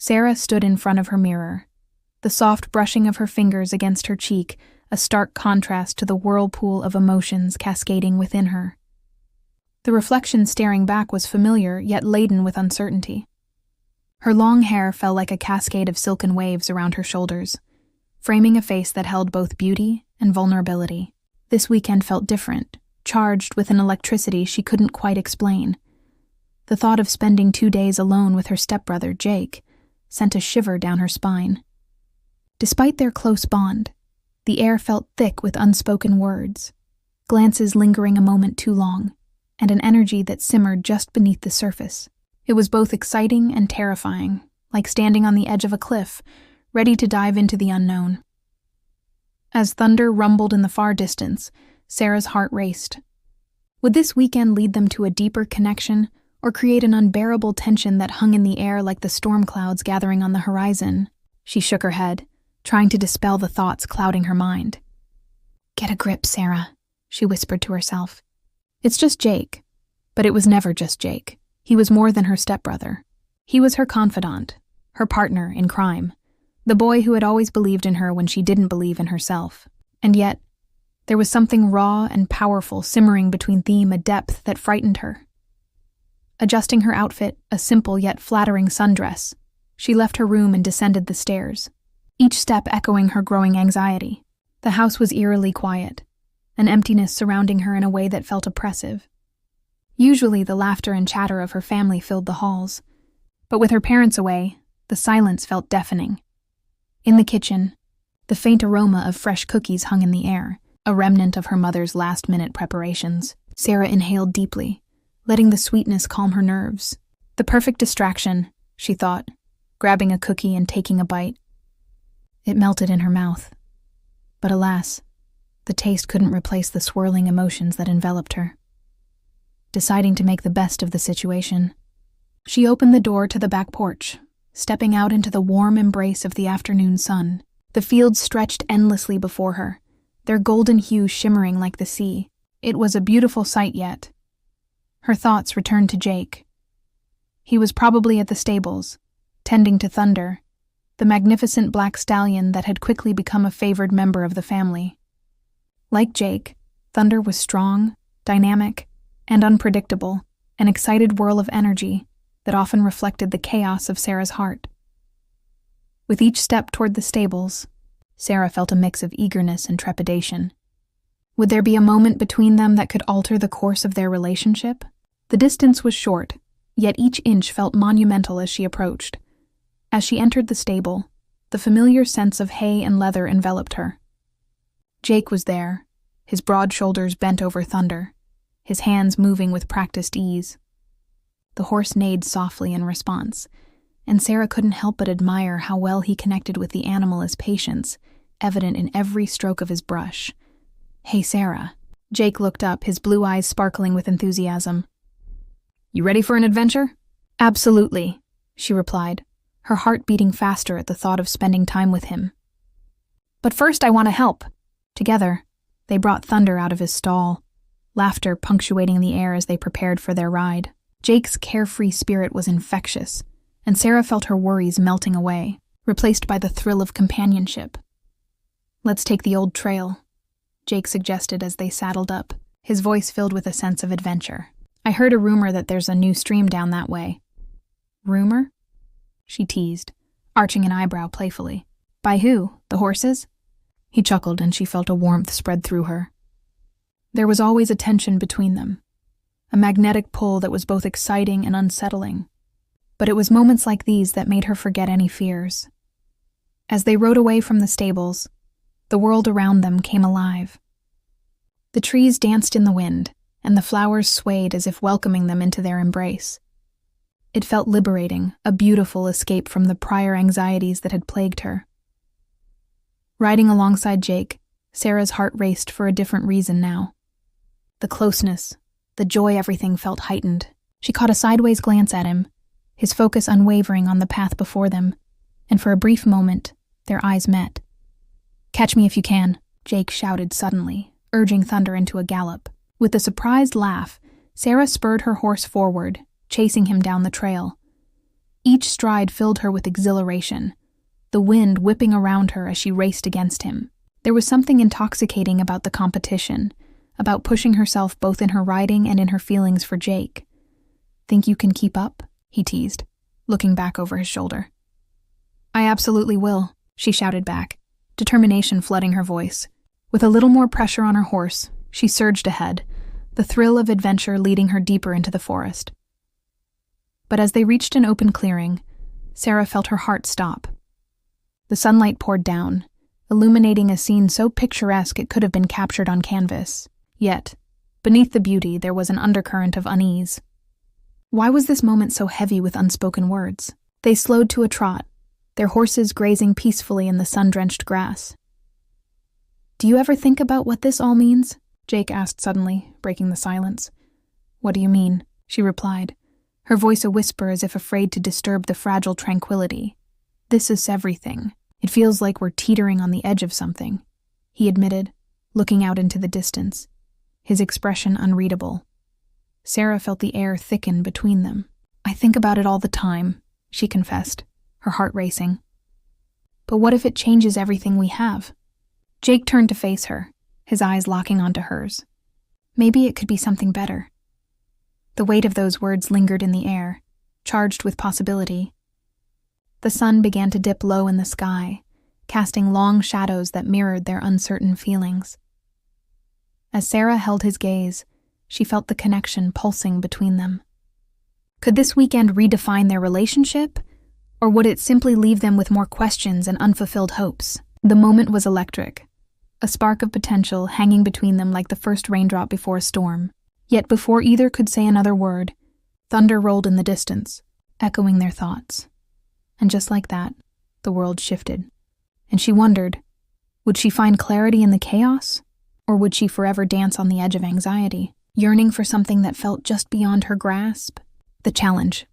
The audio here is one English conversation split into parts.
Sarah stood in front of her mirror, the soft brushing of her fingers against her cheek a stark contrast to the whirlpool of emotions cascading within her. The reflection staring back was familiar, yet laden with uncertainty. Her long hair fell like a cascade of silken waves around her shoulders, framing a face that held both beauty and vulnerability. This weekend felt different, charged with an electricity she couldn't quite explain. The thought of spending 2 days alone with her stepbrother, Jake, sent a shiver down her spine. Despite their close bond, the air felt thick with unspoken words, glances lingering a moment too long, and an energy that simmered just beneath the surface. It was both exciting and terrifying, like standing on the edge of a cliff, ready to dive into the unknown. As thunder rumbled in the far distance, Sarah's heart raced. Would this weekend lead them to a deeper connection, or create an unbearable tension that hung in the air like the storm clouds gathering on the horizon? She shook her head, trying to dispel the thoughts clouding her mind. "Get a grip, Sarah," she whispered to herself. It's just Jake. But it was never just Jake. He was more than her stepbrother. He was her confidant, her partner in crime, the boy who had always believed in her when she didn't believe in herself. And yet, there was something raw and powerful simmering between them, a depth that frightened her. Adjusting her outfit, a simple yet flattering sundress, she left her room and descended the stairs, each step echoing her growing anxiety. The house was eerily quiet, an emptiness surrounding her in a way that felt oppressive. Usually the laughter and chatter of her family filled the halls, but with her parents away, the silence felt deafening. In the kitchen, the faint aroma of fresh cookies hung in the air, a remnant of her mother's last-minute preparations. Sarah inhaled deeply, letting the sweetness calm her nerves. The perfect distraction, she thought, grabbing a cookie and taking a bite. It melted in her mouth. But alas, the taste couldn't replace the swirling emotions that enveloped her. Deciding to make the best of the situation, she opened the door to the back porch, stepping out into the warm embrace of the afternoon sun. The fields stretched endlessly before her, their golden hue shimmering like the sea. It was a beautiful sight yet. Her thoughts returned to Jake. He was probably at the stables, tending to Thunder, the magnificent black stallion that had quickly become a favored member of the family. Like Jake, Thunder was strong, dynamic, and unpredictable, an excited whirl of energy that often reflected the chaos of Sarah's heart. With each step toward the stables, Sarah felt a mix of eagerness and trepidation. Would there be a moment between them that could alter the course of their relationship? The distance was short, yet each inch felt monumental as she approached. As she entered the stable, the familiar sense of hay and leather enveloped her. Jake was there, his broad shoulders bent over Thunder, his hands moving with practiced ease. The horse neighed softly in response, and Sarah couldn't help but admire how well he connected with the animal as patience, evident in every stroke of his brush. "Hey, Sarah." Jake looked up, his blue eyes sparkling with enthusiasm. "You ready for an adventure?" "Absolutely," she replied, her heart beating faster at the thought of spending time with him. "But first I want to help." Together, they brought Thunder out of his stall, laughter punctuating the air as they prepared for their ride. Jake's carefree spirit was infectious, and Sarah felt her worries melting away, replaced by the thrill of companionship. "Let's take the old trail," Jake suggested as they saddled up, his voice filled with a sense of adventure. "I heard a rumor that there's a new stream down that way." "Rumor?" she teased, arching an eyebrow playfully. "By who? The horses?" He chuckled, and she felt a warmth spread through her. There was always a tension between them, a magnetic pull that was both exciting and unsettling. But it was moments like these that made her forget any fears. As they rode away from the stables, the world around them came alive. The trees danced in the wind, and the flowers swayed as if welcoming them into their embrace. It felt liberating, a beautiful escape from the prior anxieties that had plagued her. Riding alongside Jake, Sarah's heart raced for a different reason now. The closeness, the joy, everything felt heightened. She caught a sideways glance at him, his focus unwavering on the path before them, and for a brief moment, their eyes met. "Catch me if you can," Jake shouted suddenly, urging Thunder into a gallop. With a surprised laugh, Sarah spurred her horse forward, chasing him down the trail. Each stride filled her with exhilaration, the wind whipping around her as she raced against him. There was something intoxicating about the competition, about pushing herself both in her riding and in her feelings for Jake. "Think you can keep up?" he teased, looking back over his shoulder. "I absolutely will," she shouted back, determination flooding her voice. With a little more pressure on her horse, she surged ahead, the thrill of adventure leading her deeper into the forest. But as they reached an open clearing, Sarah felt her heart stop. The sunlight poured down, illuminating a scene so picturesque it could have been captured on canvas. Yet, beneath the beauty, there was an undercurrent of unease. Why was this moment so heavy with unspoken words? They slowed to a trot, their horses grazing peacefully in the sun-drenched grass. "Do you ever think about what this all means?" Jake asked suddenly, breaking the silence. "What do you mean?" she replied, her voice a whisper as if afraid to disturb the fragile tranquility. "This is everything. It feels like we're teetering on the edge of something," he admitted, looking out into the distance, his expression unreadable. Sarah felt the air thicken between them. "I think about it all the time," she confessed, her heart racing. "But what if it changes everything we have?" Jake turned to face her, his eyes locking onto hers. Maybe it could be something better. The weight of those words lingered in the air, charged with possibility. The sun began to dip low in the sky, casting long shadows that mirrored their uncertain feelings. As Sarah held his gaze, she felt the connection pulsing between them. Could this weekend redefine their relationship, or would it simply leave them with more questions and unfulfilled hopes? The moment was electric, a spark of potential hanging between them like the first raindrop before a storm. Yet before either could say another word, thunder rolled in the distance, echoing their thoughts. And just like that, the world shifted. And she wondered, would she find clarity in the chaos, or would she forever dance on the edge of anxiety, yearning for something that felt just beyond her grasp? The challenge.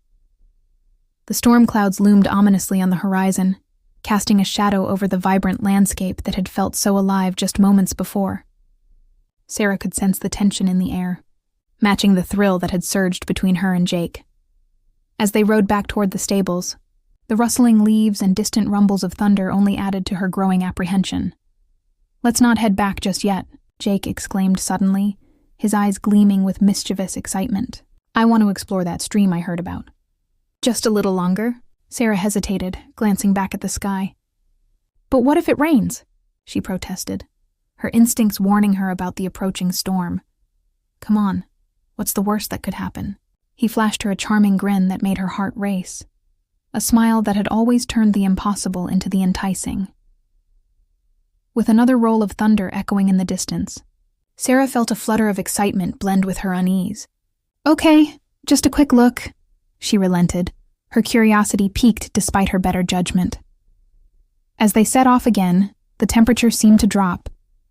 The storm clouds loomed ominously on the horizon, casting a shadow over the vibrant landscape that had felt so alive just moments before. Sarah could sense the tension in the air, matching the thrill that had surged between her and Jake. As they rode back toward the stables, the rustling leaves and distant rumbles of thunder only added to her growing apprehension. "Let's not head back just yet," Jake exclaimed suddenly, his eyes gleaming with mischievous excitement. "I want to explore that stream I heard about." "Just a little longer?" Sarah hesitated, glancing back at the sky. "But what if it rains?" she protested, her instincts warning her about the approaching storm. "Come on. What's the worst that could happen?" He flashed her a charming grin that made her heart race, a smile that had always turned the impossible into the enticing. With another roll of thunder echoing in the distance, Sarah felt a flutter of excitement blend with her unease. "Okay, just a quick look," she relented, her curiosity piqued despite her better judgment. As they set off again, the temperature seemed to drop,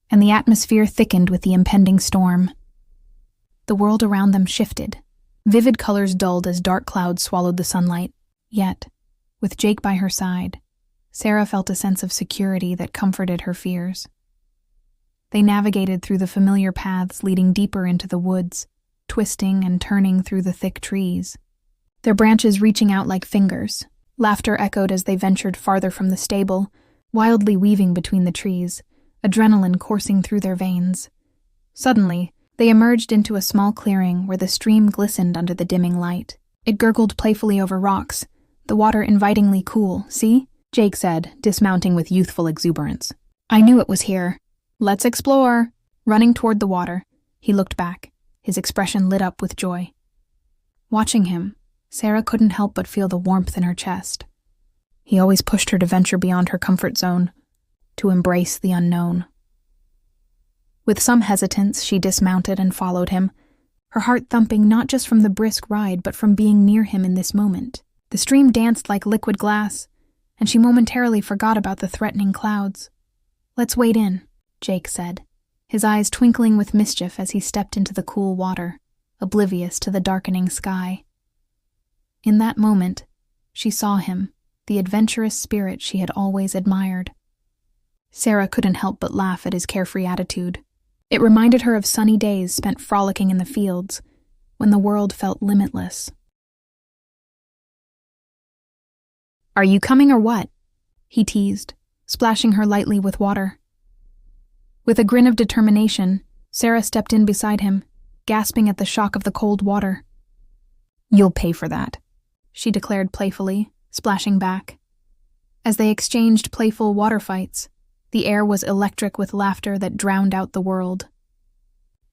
and the atmosphere thickened with the impending storm. The world around them shifted. Vivid colors dulled as dark clouds swallowed the sunlight. Yet, with Jake by her side, Sarah felt a sense of security that comforted her fears. They navigated through the familiar paths leading deeper into the woods, twisting and turning through the thick trees, their branches reaching out like fingers. Laughter echoed as they ventured farther from the stable, wildly weaving between the trees, adrenaline coursing through their veins. Suddenly, they emerged into a small clearing where the stream glistened under the dimming light. It gurgled playfully over rocks, the water invitingly cool. "See?" Jake said, dismounting with youthful exuberance. "I knew it was here. Let's explore." Running toward the water, he looked back, his expression lit up with joy. Watching him, Sarah couldn't help but feel the warmth in her chest. He always pushed her to venture beyond her comfort zone, to embrace the unknown. With some hesitance, she dismounted and followed him, her heart thumping not just from the brisk ride but from being near him in this moment. The stream danced like liquid glass, and she momentarily forgot about the threatening clouds. "Let's wade in," Jake said, his eyes twinkling with mischief as he stepped into the cool water, oblivious to the darkening sky. In that moment, she saw him, the adventurous spirit she had always admired. Sarah couldn't help but laugh at his carefree attitude. It reminded her of sunny days spent frolicking in the fields, when the world felt limitless. Are you coming or what? He teased, splashing her lightly with water. With a grin of determination, Sarah stepped in beside him, gasping at the shock of the cold water. You'll pay for that, she declared playfully, splashing back. As they exchanged playful water fights, the air was electric with laughter that drowned out the world.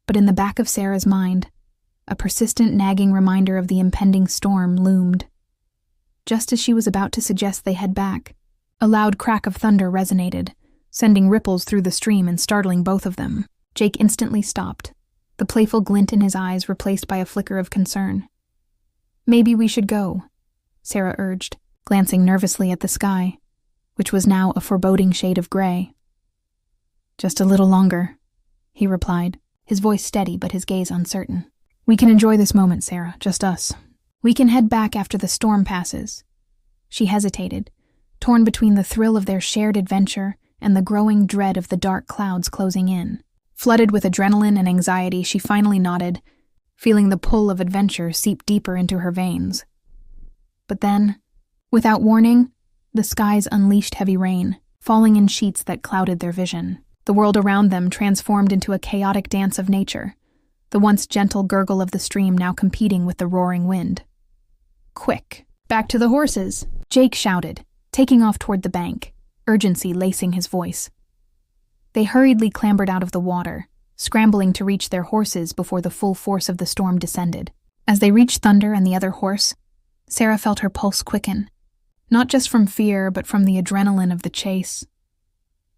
But in the back of Sarah's mind, a persistent nagging reminder of the impending storm loomed. Just as she was about to suggest they head back, a loud crack of thunder resonated, sending ripples through the stream and startling both of them. Jake instantly stopped, the playful glint in his eyes replaced by a flicker of concern. Maybe we should go, Sarah urged, glancing nervously at the sky, which was now a foreboding shade of gray. Just a little longer, he replied, his voice steady but his gaze uncertain. We can enjoy this moment, Sarah, just us. We can head back after the storm passes. She hesitated, torn between the thrill of their shared adventure and the growing dread of the dark clouds closing in. Flooded with adrenaline and anxiety, she finally nodded, feeling the pull of adventure seep deeper into her veins. But then, without warning, the skies unleashed heavy rain, falling in sheets that clouded their vision. The world around them transformed into a chaotic dance of nature, the once gentle gurgle of the stream now competing with the roaring wind. Quick, back to the horses, Jake shouted, taking off toward the bank, urgency lacing his voice. They hurriedly clambered out of the water, scrambling to reach their horses before the full force of the storm descended. As they reached Thunder and the other horse, Sarah felt her pulse quicken, not just from fear but from the adrenaline of the chase.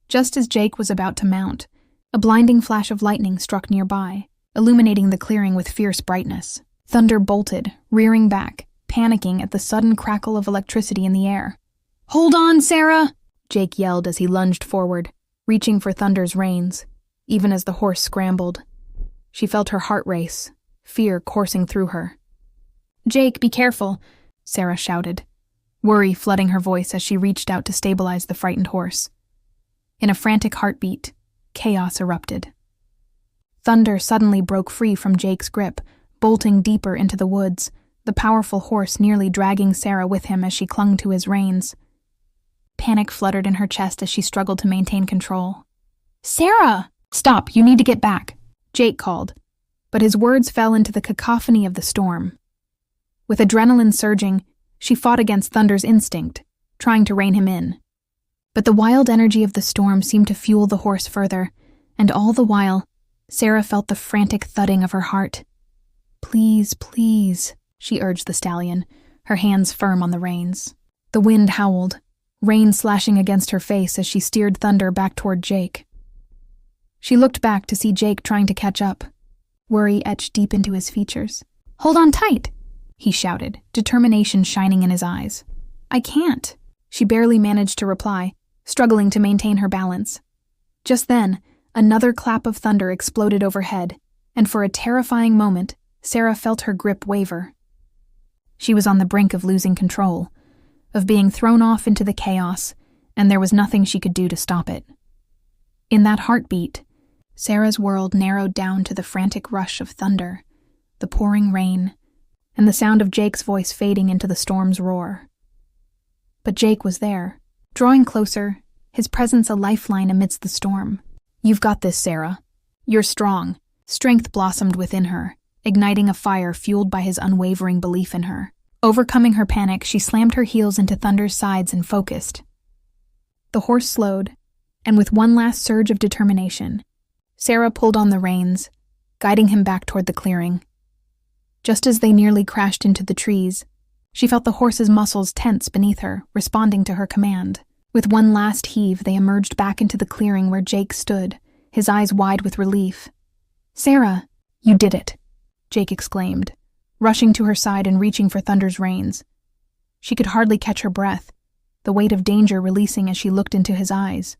Just as Jake was about to mount, a blinding flash of lightning struck nearby, illuminating the clearing with fierce brightness. Thunder bolted, rearing back, panicking at the sudden crackle of electricity in the air. "Hold on, Sarah!" Jake yelled as he lunged forward, reaching for Thunder's reins, even as the horse scrambled. She felt her heart race, fear coursing through her. "Jake, be careful," Sarah shouted, worry flooding her voice as she reached out to stabilize the frightened horse. In a frantic heartbeat, chaos erupted. Thunder suddenly broke free from Jake's grip, bolting deeper into the woods, the powerful horse nearly dragging Sarah with him as she clung to his reins. Panic fluttered in her chest as she struggled to maintain control. "Sarah! Stop, you need to get back," Jake called, but his words fell into the cacophony of the storm. With adrenaline surging, she fought against Thunder's instinct, trying to rein him in. But the wild energy of the storm seemed to fuel the horse further, and all the while, Sarah felt the frantic thudding of her heart. "Please, please," she urged the stallion, her hands firm on the reins. The wind howled, rain slashing against her face as she steered Thunder back toward Jake. She looked back to see Jake trying to catch up, worry etched deep into his features. "Hold on tight," he shouted, determination shining in his eyes. "I can't," she barely managed to reply, struggling to maintain her balance. Just then, another clap of thunder exploded overhead, and for a terrifying moment, Sarah felt her grip waver. She was on the brink of losing control, of being thrown off into the chaos, and there was nothing she could do to stop it. In that heartbeat, Sarah's world narrowed down to the frantic rush of thunder, the pouring rain, and the sound of Jake's voice fading into the storm's roar. But Jake was there, drawing closer, his presence a lifeline amidst the storm. "You've got this, Sarah. You're strong." Strength blossomed within her, igniting a fire fueled by his unwavering belief in her. Overcoming her panic, she slammed her heels into Thunder's sides and focused. The horse slowed, and with one last surge of determination, Sarah pulled on the reins, guiding him back toward the clearing. Just as they nearly crashed into the trees, she felt the horse's muscles tense beneath her, responding to her command. With one last heave, they emerged back into the clearing where Jake stood, his eyes wide with relief. "Sarah, you did it," Jake exclaimed, rushing to her side and reaching for Thunder's reins. She could hardly catch her breath, the weight of danger releasing as she looked into his eyes.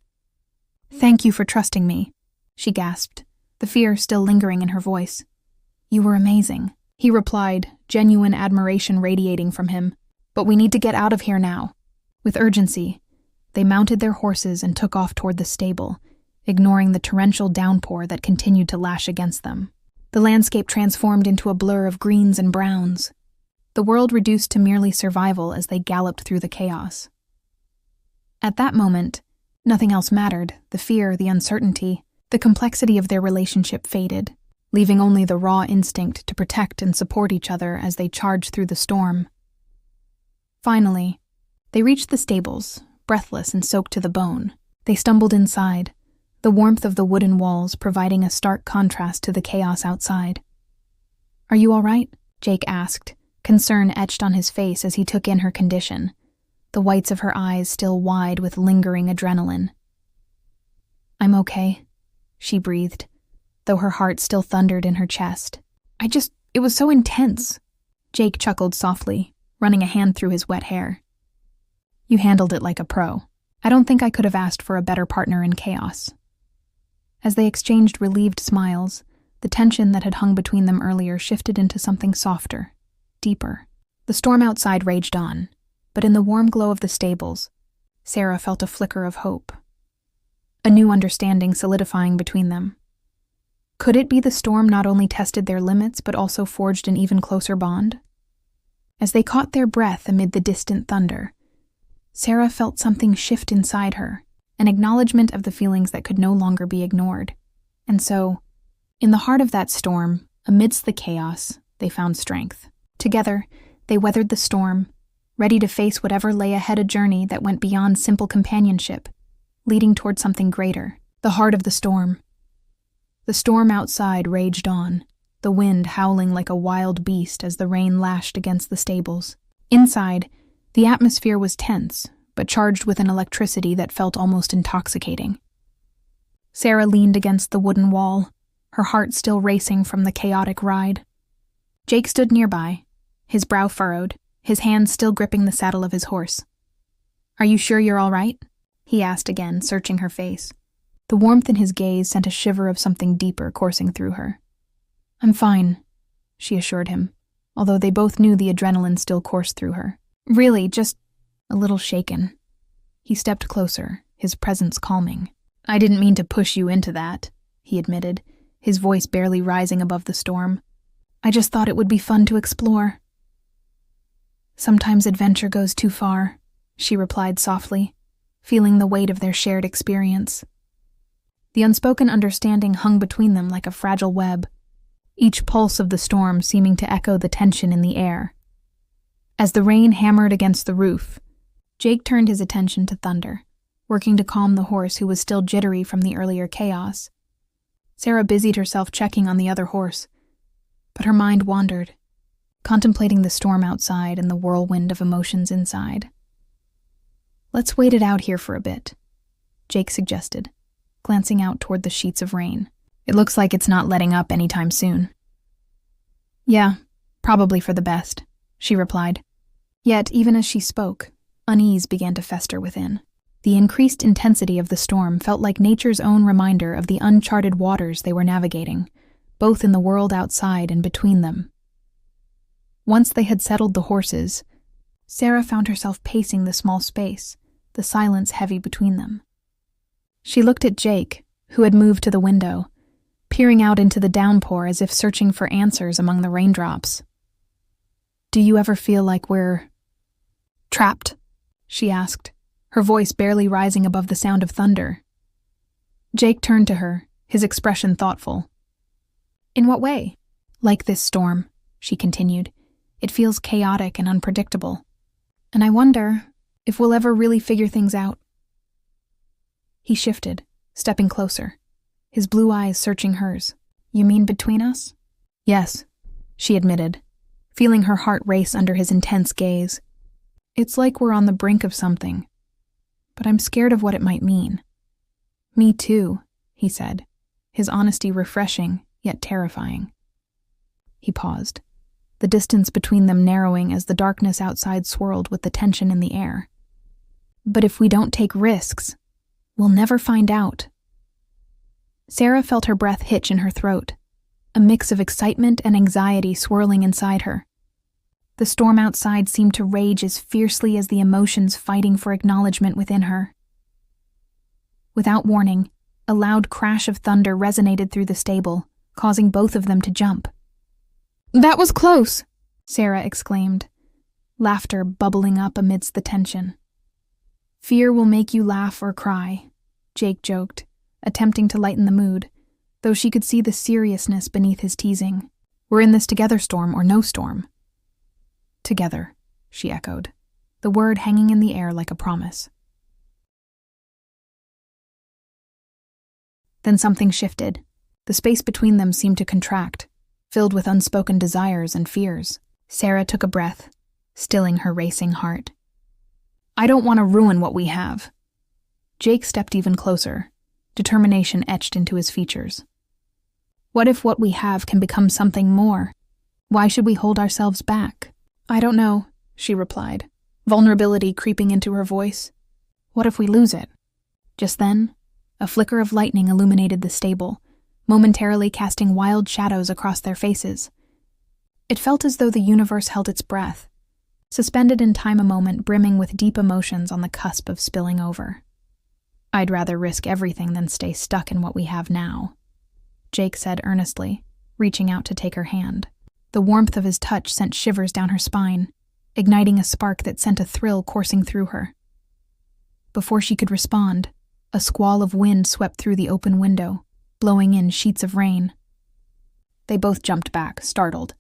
"Thank you for trusting me," she gasped, the fear still lingering in her voice. "You were amazing," he replied, genuine admiration radiating from him. "But we need to get out of here now." With urgency, they mounted their horses and took off toward the stable, ignoring the torrential downpour that continued to lash against them. The landscape transformed into a blur of greens and browns, the world reduced to merely survival as they galloped through the chaos. At that moment, nothing else mattered. The fear, the uncertainty, the complexity of their relationship faded, leaving only the raw instinct to protect and support each other as they charged through the storm. Finally, they reached the stables, breathless and soaked to the bone. They stumbled inside, the warmth of the wooden walls providing a stark contrast to the chaos outside. "Are you all right?" Jake asked, concern etched on his face as he took in her condition, the whites of her eyes still wide with lingering adrenaline. "I'm okay," she breathed, though her heart still thundered in her chest. It was so intense." Jake chuckled softly, running a hand through his wet hair. "You handled it like a pro. I don't think I could have asked for a better partner in chaos." As they exchanged relieved smiles, the tension that had hung between them earlier shifted into something softer, deeper. The storm outside raged on, but in the warm glow of the stables, Sarah felt a flicker of hope. A new understanding solidifying between them. Could it be the storm not only tested their limits but also forged an even closer bond? As they caught their breath amid the distant thunder, Sarah felt something shift inside her, an acknowledgement of the feelings that could no longer be ignored. And so, in the heart of that storm, amidst the chaos, they found strength. Together, they weathered the storm, ready to face whatever lay ahead, a journey that went beyond simple companionship, leading toward something greater. The heart of the storm. The storm outside raged on, the wind howling like a wild beast as the rain lashed against the stables. Inside, the atmosphere was tense, but charged with an electricity that felt almost intoxicating. Sarah leaned against the wooden wall, her heart still racing from the chaotic ride. Jake stood nearby, his brow furrowed, his hands still gripping the saddle of his horse. "Are you sure you're all right?" he asked again, searching her face. The warmth in his gaze sent a shiver of something deeper coursing through her. "I'm fine," she assured him, although they both knew the adrenaline still coursed through her. "Really, just a little shaken." He stepped closer, his presence calming. "I didn't mean to push you into that," he admitted, his voice barely rising above the storm. "I just thought it would be fun to explore." "Sometimes adventure goes too far," she replied softly, feeling the weight of their shared experience. The unspoken understanding hung between them like a fragile web, each pulse of the storm seeming to echo the tension in the air. As the rain hammered against the roof, Jake turned his attention to Thunder, working to calm the horse who was still jittery from the earlier chaos. Sarah busied herself checking on the other horse, but her mind wandered, contemplating the storm outside and the whirlwind of emotions inside. "Let's wait it out here for a bit," Jake suggested, glancing out toward the sheets of rain. "It looks like it's not letting up anytime soon." "Yeah, probably for the best," she replied. Yet, even as she spoke, unease began to fester within. The increased intensity of the storm felt like nature's own reminder of the uncharted waters they were navigating, both in the world outside and between them. Once they had settled the horses, Sarah found herself pacing the small space, the silence heavy between them. She looked at Jake, who had moved to the window, peering out into the downpour as if searching for answers among the raindrops. "Do you ever feel like we're trapped?" she asked, her voice barely rising above the sound of thunder. Jake turned to her, his expression thoughtful. "In what way?" "Like this storm," she continued. "It feels chaotic and unpredictable. And I wonder if we'll ever really figure things out." He shifted, stepping closer, his blue eyes searching hers. "You mean between us?" "Yes," she admitted, feeling her heart race under his intense gaze. "It's like we're on the brink of something, but I'm scared of what it might mean." "Me too," he said, his honesty refreshing yet terrifying. He paused, the distance between them narrowing as the darkness outside swirled with the tension in the air. "But if we don't take risks, we'll never find out." Sarah felt her breath hitch in her throat, a mix of excitement and anxiety swirling inside her. The storm outside seemed to rage as fiercely as the emotions fighting for acknowledgement within her. Without warning, a loud crash of thunder resonated through the stable, causing both of them to jump. "That was close," Sarah exclaimed, laughter bubbling up amidst the tension. Fear will make you laugh or cry, Jake joked, attempting to lighten the mood, though she could see the seriousness beneath his teasing. We're in this together, storm or no storm. Together, she echoed, the word hanging in the air like a promise. Then something shifted. The space between them seemed to contract, filled with unspoken desires and fears. Sarah took a breath, stilling her racing heart. I don't want to ruin what we have. Jake stepped even closer, determination etched into his features. What if what we have can become something more? Why should we hold ourselves back? I don't know, she replied, vulnerability creeping into her voice. What if we lose it? Just then, a flicker of lightning illuminated the stable, momentarily casting wild shadows across their faces. It felt as though the universe held its breath, suspended in time, a moment brimming with deep emotions on the cusp of spilling over. I'd rather risk everything than stay stuck in what we have now, Jake said earnestly, reaching out to take her hand. The warmth of his touch sent shivers down her spine, igniting a spark that sent a thrill coursing through her. Before she could respond, a squall of wind swept through the open window, blowing in sheets of rain. They both jumped back, startled.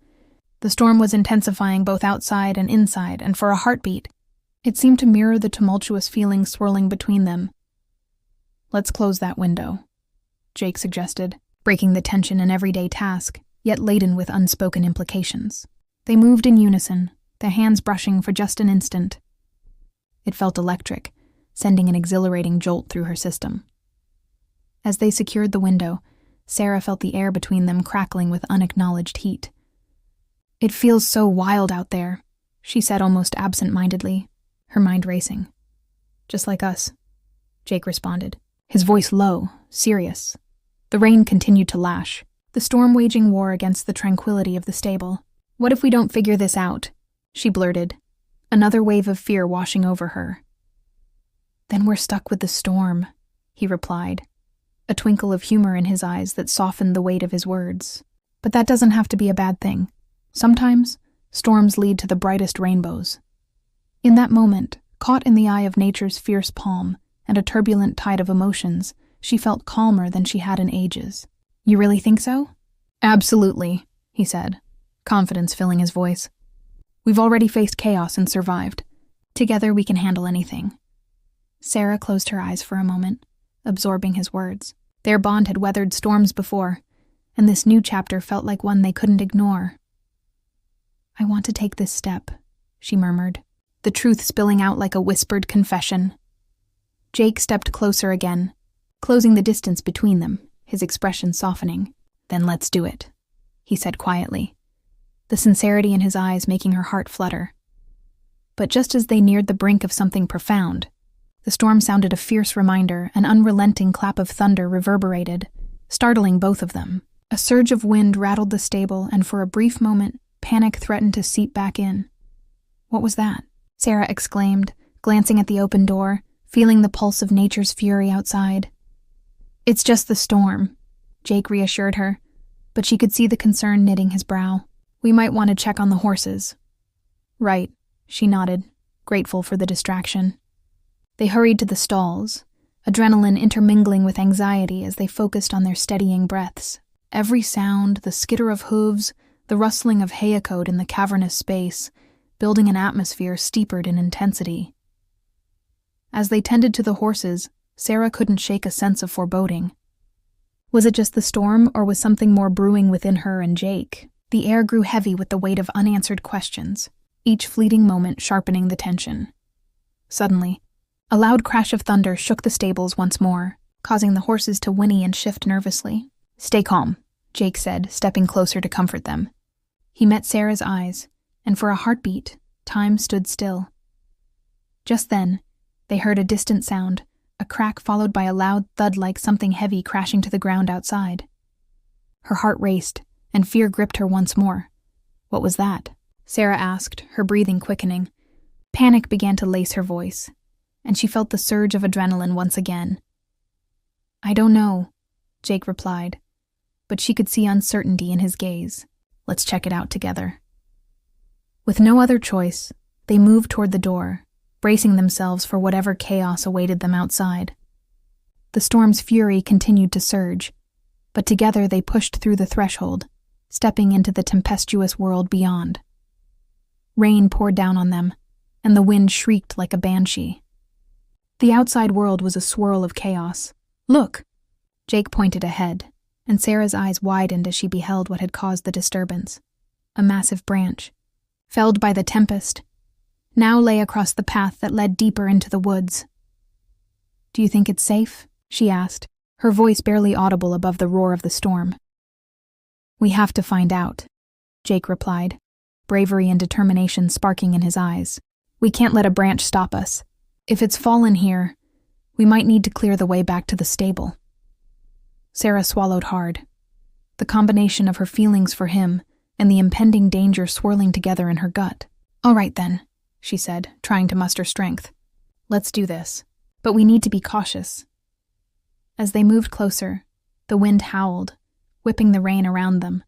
The storm was intensifying both outside and inside, and for a heartbeat, it seemed to mirror the tumultuous feelings swirling between them. Let's close that window, Jake suggested, breaking the tension in everyday task, yet laden with unspoken implications. They moved in unison, their hands brushing for just an instant. It felt electric, sending an exhilarating jolt through her system. As they secured the window, Sarah felt the air between them crackling with unacknowledged heat. It feels so wild out there, she said almost absent-mindedly, her mind racing. Just like us, Jake responded, his voice low, serious. The rain continued to lash, the storm waging war against the tranquility of the stable. What if we don't figure this out? She blurted, another wave of fear washing over her. Then we're stuck with the storm, he replied, a twinkle of humor in his eyes that softened the weight of his words. But that doesn't have to be a bad thing. Sometimes, storms lead to the brightest rainbows. In that moment, caught in the eye of nature's fierce palm and a turbulent tide of emotions, she felt calmer than she had in ages. You really think so? Absolutely, he said, confidence filling his voice. We've already faced chaos and survived. Together we can handle anything. Sarah closed her eyes for a moment, absorbing his words. Their bond had weathered storms before, and this new chapter felt like one they couldn't ignore. I want to take this step, she murmured, the truth spilling out like a whispered confession. Jake stepped closer again, closing the distance between them, his expression softening. Then let's do it, he said quietly, the sincerity in his eyes making her heart flutter. But just as they neared the brink of something profound, the storm sounded a fierce reminder, an unrelenting clap of thunder reverberated, startling both of them. A surge of wind rattled the stable, and for a brief moment, panic threatened to seep back in. What was that? Sarah exclaimed, glancing at the open door, feeling the pulse of nature's fury outside. It's just the storm, Jake reassured her, but she could see the concern knitting his brow. We might want to check on the horses. Right, she nodded, grateful for the distraction. They hurried to the stalls, adrenaline intermingling with anxiety as they focused on their steadying breaths. Every sound, the skitter of hooves, the rustling of hay echoed in the cavernous space, building an atmosphere steepered in intensity. As they tended to the horses, Sarah couldn't shake a sense of foreboding. Was it just the storm, or was something more brewing within her and Jake? The air grew heavy with the weight of unanswered questions, each fleeting moment sharpening the tension. Suddenly, a loud crash of thunder shook the stables once more, causing the horses to whinny and shift nervously. Stay calm, Jake said, stepping closer to comfort them. He met Sarah's eyes, and for a heartbeat, time stood still. Just then, they heard a distant sound, a crack followed by a loud thud like something heavy crashing to the ground outside. Her heart raced, and fear gripped her once more. What was that? Sarah asked, her breathing quickening. Panic began to lace her voice, and she felt the surge of adrenaline once again. I don't know, Jake replied, but she could see uncertainty in his gaze. Let's check it out together. With no other choice, they moved toward the door, bracing themselves for whatever chaos awaited them outside. The storm's fury continued to surge, but together they pushed through the threshold, stepping into the tempestuous world beyond. Rain poured down on them, and the wind shrieked like a banshee. The outside world was a swirl of chaos. "Look!" Jake pointed ahead, and Sarah's eyes widened as she beheld what had caused the disturbance. A massive branch, felled by the tempest, now lay across the path that led deeper into the woods. "Do you think it's safe?" she asked, her voice barely audible above the roar of the storm. "We have to find out," Jake replied, bravery and determination sparking in his eyes. "We can't let a branch stop us. If it's fallen here, we might need to clear the way back to the stable." Sarah swallowed hard, the combination of her feelings for him and the impending danger swirling together in her gut. "All right then," she said, trying to muster strength. "Let's do this. But we need to be cautious." As they moved closer, the wind howled, whipping the rain around them,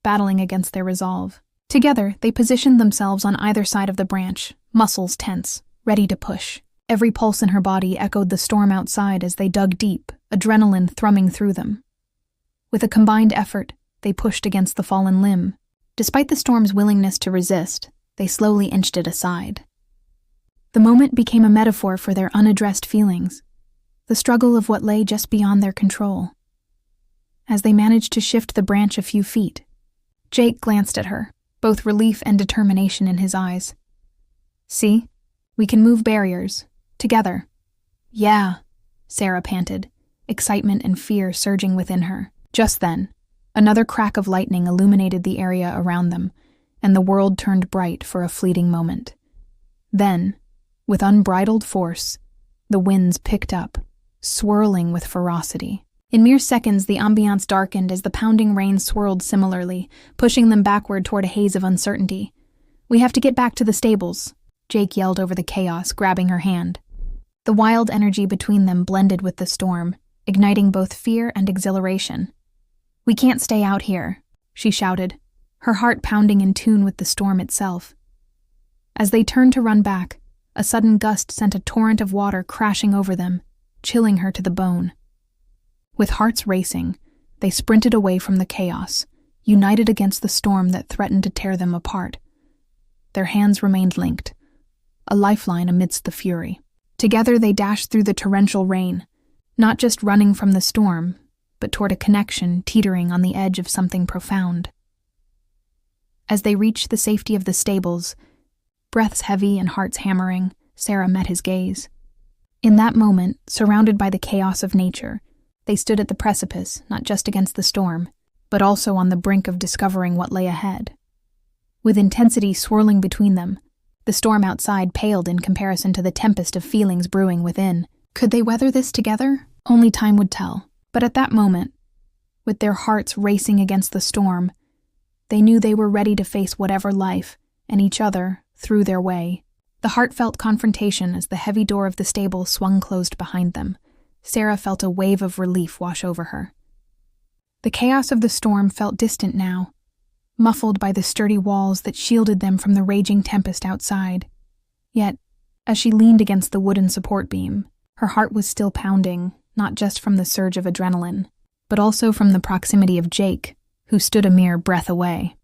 battling against their resolve. Together, they positioned themselves on either side of the branch, muscles tense, ready to push. Every pulse in her body echoed the storm outside as they dug deep, adrenaline thrumming through them. With a combined effort, they pushed against the fallen limb. Despite the storm's willingness to resist, they slowly inched it aside. The moment became a metaphor for their unaddressed feelings, the struggle of what lay just beyond their control. As they managed to shift the branch a few feet, Jake glanced at her, both relief and determination in his eyes. "See? We can move barriers. Together." "Yeah," Sarah panted, excitement and fear surging within her. Just then, another crack of lightning illuminated the area around them, and the world turned bright for a fleeting moment. Then, with unbridled force, the winds picked up, swirling with ferocity. In mere seconds, the ambiance darkened as the pounding rain swirled similarly, pushing them backward toward a haze of uncertainty. "We have to get back to the stables," Jake yelled over the chaos, grabbing her hand. The wild energy between them blended with the storm, igniting both fear and exhilaration. "We can't stay out here," she shouted, her heart pounding in tune with the storm itself. As they turned to run back, a sudden gust sent a torrent of water crashing over them, chilling her to the bone. With hearts racing, they sprinted away from the chaos, united against the storm that threatened to tear them apart. Their hands remained linked, a lifeline amidst the fury. Together they dashed through the torrential rain, not just running from the storm, but toward a connection teetering on the edge of something profound. As they reached the safety of the stables, breaths heavy and hearts hammering, Sarah met his gaze. In that moment, surrounded by the chaos of nature, they stood at the precipice, not just against the storm, but also on the brink of discovering what lay ahead. With intensity swirling between them, the storm outside paled in comparison to the tempest of feelings brewing within. Could they weather this together? Only time would tell. But at that moment, with their hearts racing against the storm, they knew they were ready to face whatever life, and each other, threw their way. The heartfelt confrontation as the heavy door of the stable swung closed behind them. Sarah felt a wave of relief wash over her. The chaos of the storm felt distant now, muffled by the sturdy walls that shielded them from the raging tempest outside. Yet, as she leaned against the wooden support beam, her heart was still pounding, not just from the surge of adrenaline, but also from the proximity of Jake, who stood a mere breath away.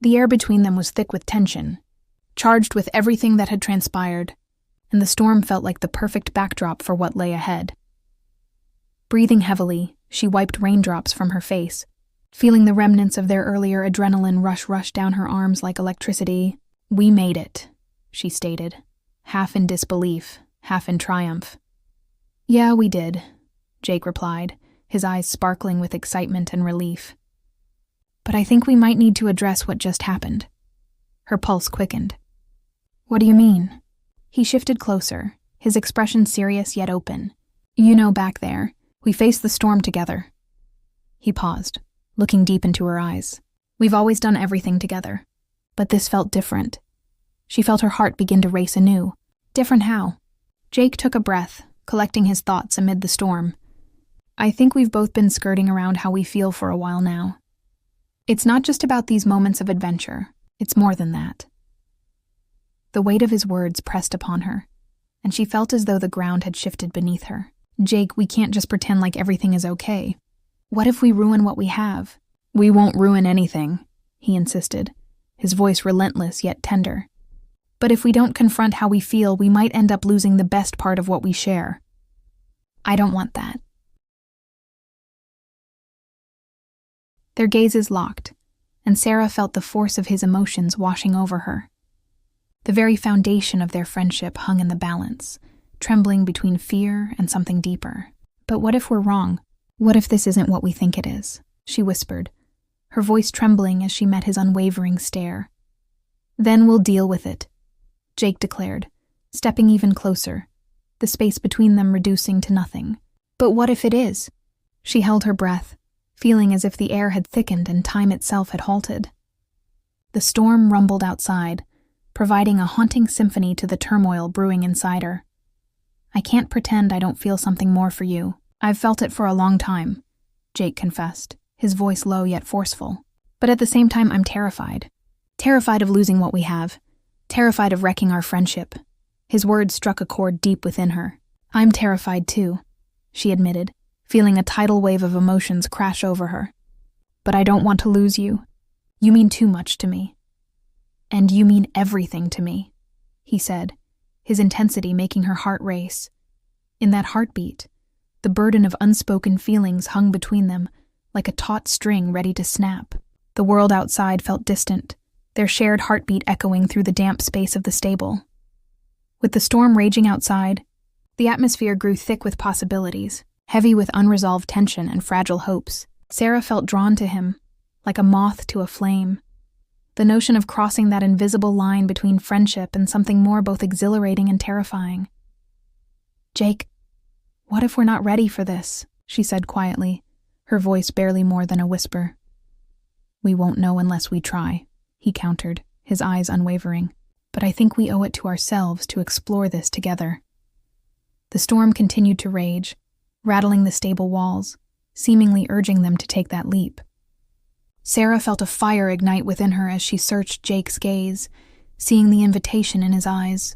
The air between them was thick with tension, charged with everything that had transpired, and the storm felt like the perfect backdrop for what lay ahead. Breathing heavily, she wiped raindrops from her face, feeling the remnants of their earlier adrenaline rush down her arms like electricity. "We made it," she stated, half in disbelief, half in triumph. "Yeah, we did," Jake replied, his eyes sparkling with excitement and relief. "But I think we might need to address what just happened." Her pulse quickened. "What do you mean?" He shifted closer, his expression serious yet open. "You know, back there, we faced the storm together." He paused, looking deep into her eyes. "We've always done everything together. But this felt different." She felt her heart begin to race anew. Different how? Jake took a breath, collecting his thoughts amid the storm. "I think we've both been skirting around how we feel for a while now. It's not just about these moments of adventure. It's more than that." The weight of his words pressed upon her, and she felt as though the ground had shifted beneath her. Jake, we can't just pretend like everything is okay. What if we ruin what we have? We won't ruin anything, he insisted, his voice relentless yet tender. But if we don't confront how we feel, we might end up losing the best part of what we share. I don't want that. Their gazes locked, and Sarah felt the force of his emotions washing over her. The very foundation of their friendship hung in the balance, trembling between fear and something deeper. But what if we're wrong? What if this isn't what we think it is? She whispered, her voice trembling as she met his unwavering stare. Then we'll deal with it, Jake declared, stepping even closer, the space between them reducing to nothing. But what if it is? She held her breath, feeling as if the air had thickened and time itself had halted. The storm rumbled outside, providing a haunting symphony to the turmoil brewing inside her. I can't pretend I don't feel something more for you. I've felt it for a long time, Jake confessed, his voice low yet forceful. But at the same time, I'm terrified. Terrified of losing what we have. Terrified of wrecking our friendship. His words struck a chord deep within her. I'm terrified too, she admitted, feeling a tidal wave of emotions crash over her. But I don't want to lose you. You mean too much to me. And you mean everything to me, he said, his intensity making her heart race. In that heartbeat, the burden of unspoken feelings hung between them, like a taut string ready to snap. The world outside felt distant, their shared heartbeat echoing through the damp space of the stable. With the storm raging outside, the atmosphere grew thick with possibilities, heavy with unresolved tension and fragile hopes. Sarah felt drawn to him, like a moth to a flame. The notion of crossing that invisible line between friendship and something more both exhilarating and terrifying. Jake, what if we're not ready for this? She said quietly, her voice barely more than a whisper. We won't know unless we try, he countered, his eyes unwavering. But I think we owe it to ourselves to explore this together. The storm continued to rage, rattling the stable walls, seemingly urging them to take that leap. Sarah felt a fire ignite within her as she searched Jake's gaze, seeing the invitation in his eyes,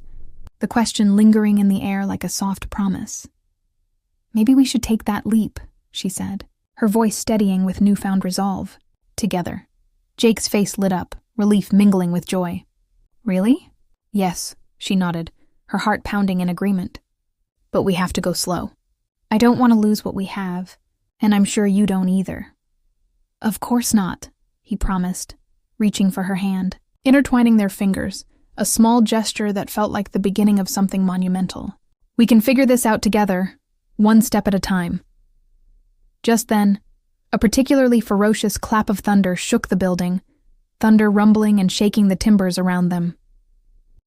the question lingering in the air like a soft promise. Maybe we should take that leap, she said, her voice steadying with newfound resolve. Together. Jake's face lit up, relief mingling with joy. Really? Yes, she nodded, her heart pounding in agreement. But we have to go slow. I don't want to lose what we have, and I'm sure you don't either. Of course not, he promised, reaching for her hand, intertwining their fingers, a small gesture that felt like the beginning of something monumental. We can figure this out together, one step at a time. Just then, a particularly ferocious clap of thunder shook the building, thunder rumbling and shaking the timbers around them.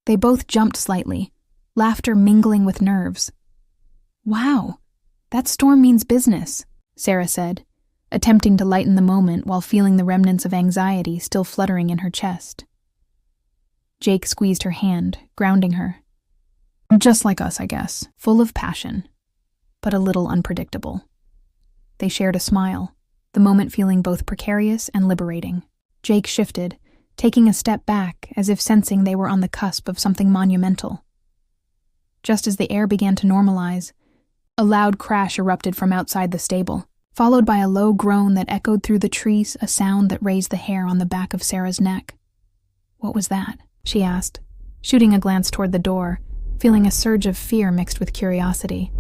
They both jumped slightly, laughter mingling with nerves. Wow, that storm means business, Sarah said, attempting to lighten the moment while feeling the remnants of anxiety still fluttering in her chest. Jake squeezed her hand, grounding her. Just like us, I guess, full of passion, but a little unpredictable. They shared a smile, the moment feeling both precarious and liberating. Jake shifted, taking a step back as if sensing they were on the cusp of something monumental. Just as the air began to normalize, a loud crash erupted from outside the stable, followed by a low groan that echoed through the trees, a sound that raised the hair on the back of Sarah's neck. What was that? She asked, shooting a glance toward the door, feeling a surge of fear mixed with curiosity.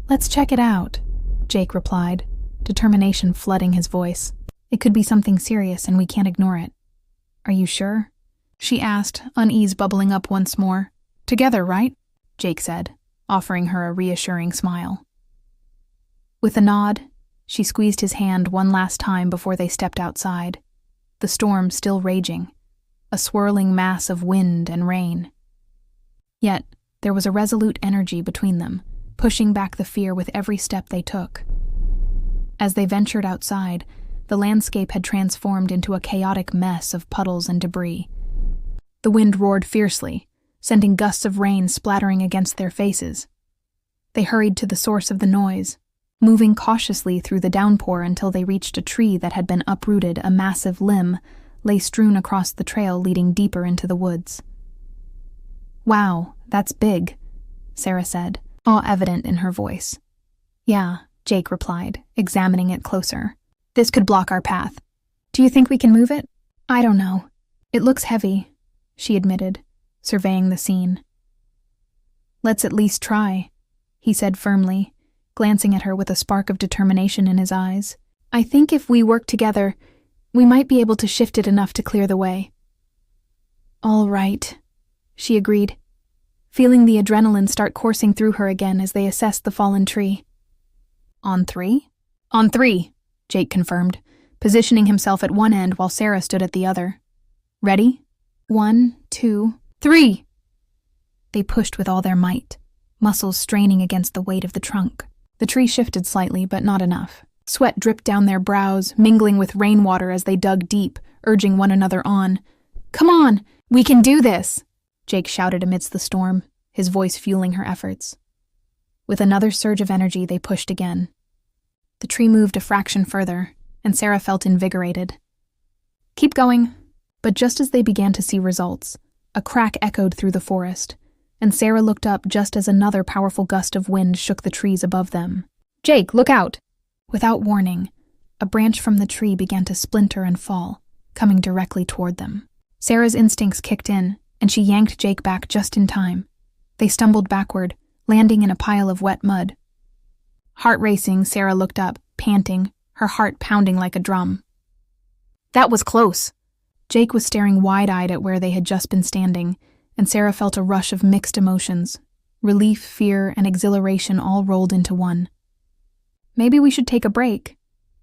Let's check it out, Jake replied, determination flooding his voice. It could be something serious and we can't ignore it. Are you sure? She asked, unease bubbling up once more. Together, right? Jake said, offering her a reassuring smile. With a nod, she squeezed his hand one last time before they stepped outside, the storm still raging, a swirling mass of wind and rain. Yet, there was a resolute energy between them, pushing back the fear with every step they took. As they ventured outside, the landscape had transformed into a chaotic mess of puddles and debris. The wind roared fiercely, sending gusts of rain splattering against their faces. They hurried to the source of the noise, moving cautiously through the downpour until they reached a tree that had been uprooted. A massive limb lay strewn across the trail leading deeper into the woods. Wow, that's big, Sarah said, awe evident in her voice. Yeah, Jake replied, examining it closer. This could block our path. Do you think we can move it? I don't know. It looks heavy, she admitted, surveying the scene. Let's at least try, he said firmly, glancing at her with a spark of determination in his eyes. I think if we work together, we might be able to shift it enough to clear the way. All right, she agreed, feeling the adrenaline start coursing through her again as they assessed the fallen tree. On three? On three, Jake confirmed, positioning himself at one end while Sarah stood at the other. Ready? 1, 2, 3! They pushed with all their might, muscles straining against the weight of the trunk. The tree shifted slightly, but not enough. Sweat dripped down their brows, mingling with rainwater as they dug deep, urging one another on. Come on! We can do this! Jake shouted amidst the storm, his voice fueling her efforts. With another surge of energy, they pushed again. The tree moved a fraction further, and Sarah felt invigorated. Keep going. But just as they began to see results, a crack echoed through the forest, and Sarah looked up just as another powerful gust of wind shook the trees above them. Jake, look out! Without warning, a branch from the tree began to splinter and fall, coming directly toward them. Sarah's instincts kicked in, and she yanked Jake back just in time. They stumbled backward, landing in a pile of wet mud. Heart racing, Sarah looked up, panting, her heart pounding like a drum. That was close. Jake was staring wide-eyed at where they had just been standing, and Sarah felt a rush of mixed emotions. Relief, fear, and exhilaration all rolled into one. Maybe we should take a break,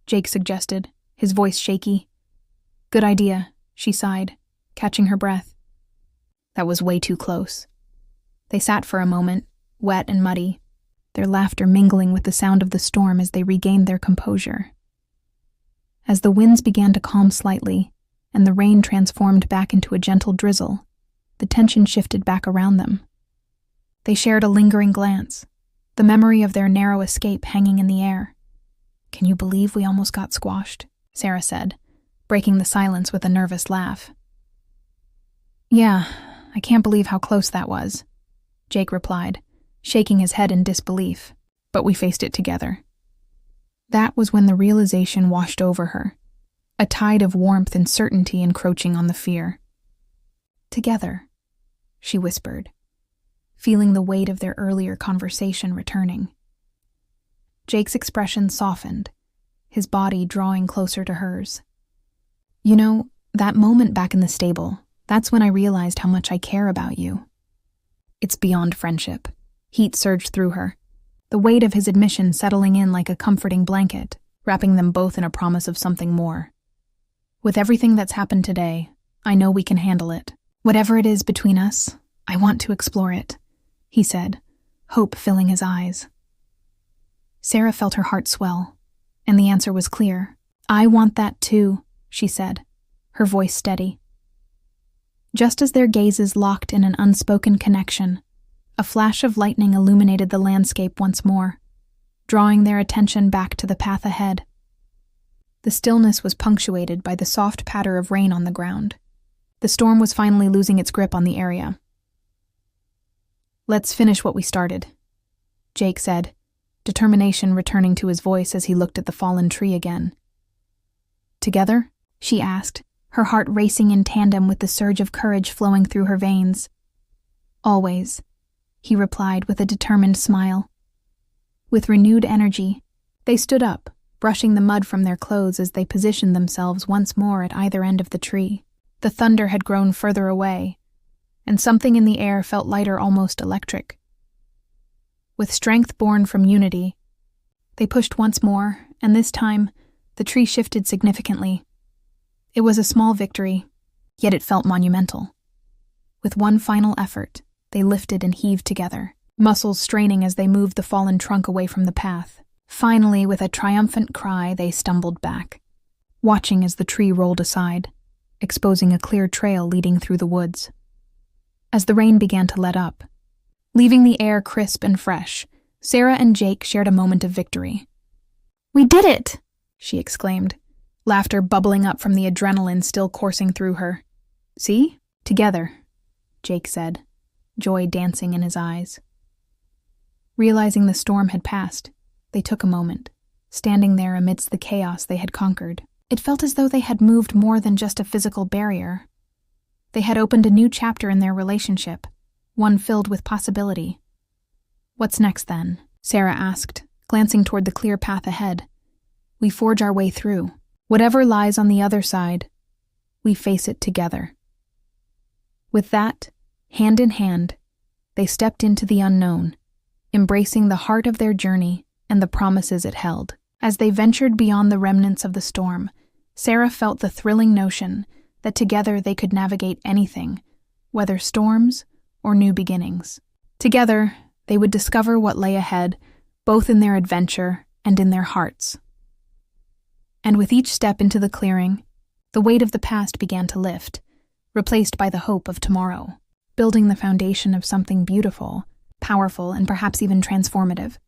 Jake suggested, his voice shaky. Good idea, she sighed, catching her breath. That was way too close. They sat for a moment, wet and muddy, their laughter mingling with the sound of the storm as they regained their composure. As the winds began to calm slightly, and the rain transformed back into a gentle drizzle, the tension shifted back around them. They shared a lingering glance, the memory of their narrow escape hanging in the air. Can you believe we almost got squashed? Sarah said, breaking the silence with a nervous laugh. Yeah, I can't believe how close that was, Jake replied, shaking his head in disbelief, but we faced it together. That was when the realization washed over her, a tide of warmth and certainty encroaching on the fear. Together, she whispered, feeling the weight of their earlier conversation returning. Jake's expression softened, his body drawing closer to hers. You know, that moment back in the stable, that's when I realized how much I care about you. It's beyond friendship. Heat surged through her, the weight of his admission settling in like a comforting blanket, wrapping them both in a promise of something more. With everything that's happened today, I know we can handle it. Whatever it is between us, I want to explore it, he said, hope filling his eyes. Sarah felt her heart swell, and the answer was clear. I want that too, she said, her voice steady. Just as their gazes locked in an unspoken connection, a flash of lightning illuminated the landscape once more, drawing their attention back to the path ahead. The stillness was punctuated by the soft patter of rain on the ground. The storm was finally losing its grip on the area. Let's finish what we started, Jake said, determination returning to his voice as he looked at the fallen tree again. Together? She asked, her heart racing in tandem with the surge of courage flowing through her veins. Always, he replied with a determined smile. With renewed energy, they stood up, brushing the mud from their clothes as they positioned themselves once more at either end of the tree. The thunder had grown further away, and something in the air felt lighter, almost electric. With strength born from unity, they pushed once more, and this time, the tree shifted significantly. It was a small victory, yet it felt monumental. With one final effort, they lifted and heaved together, muscles straining as they moved the fallen trunk away from the path. Finally, with a triumphant cry, they stumbled back, watching as the tree rolled aside, exposing a clear trail leading through the woods. As the rain began to let up, leaving the air crisp and fresh, Sarah and Jake shared a moment of victory. "We did it!" she exclaimed, laughter bubbling up from the adrenaline still coursing through her. "See? Together," Jake said, joy dancing in his eyes. Realizing the storm had passed, they took a moment, standing there amidst the chaos they had conquered. It felt as though they had moved more than just a physical barrier. They had opened a new chapter in their relationship, one filled with possibility. "What's next, then?" Sarah asked, glancing toward the clear path ahead. "We forge our way through. Whatever lies on the other side, we face it together." With that, hand in hand, they stepped into the unknown, embracing the heart of their journey and the promises it held. As they ventured beyond the remnants of the storm, Sarah felt the thrilling notion that together they could navigate anything, whether storms or new beginnings. Together, they would discover what lay ahead, both in their adventure and in their hearts. And with each step into the clearing, the weight of the past began to lift, replaced by the hope of tomorrow, building the foundation of something beautiful, powerful, and perhaps even transformative.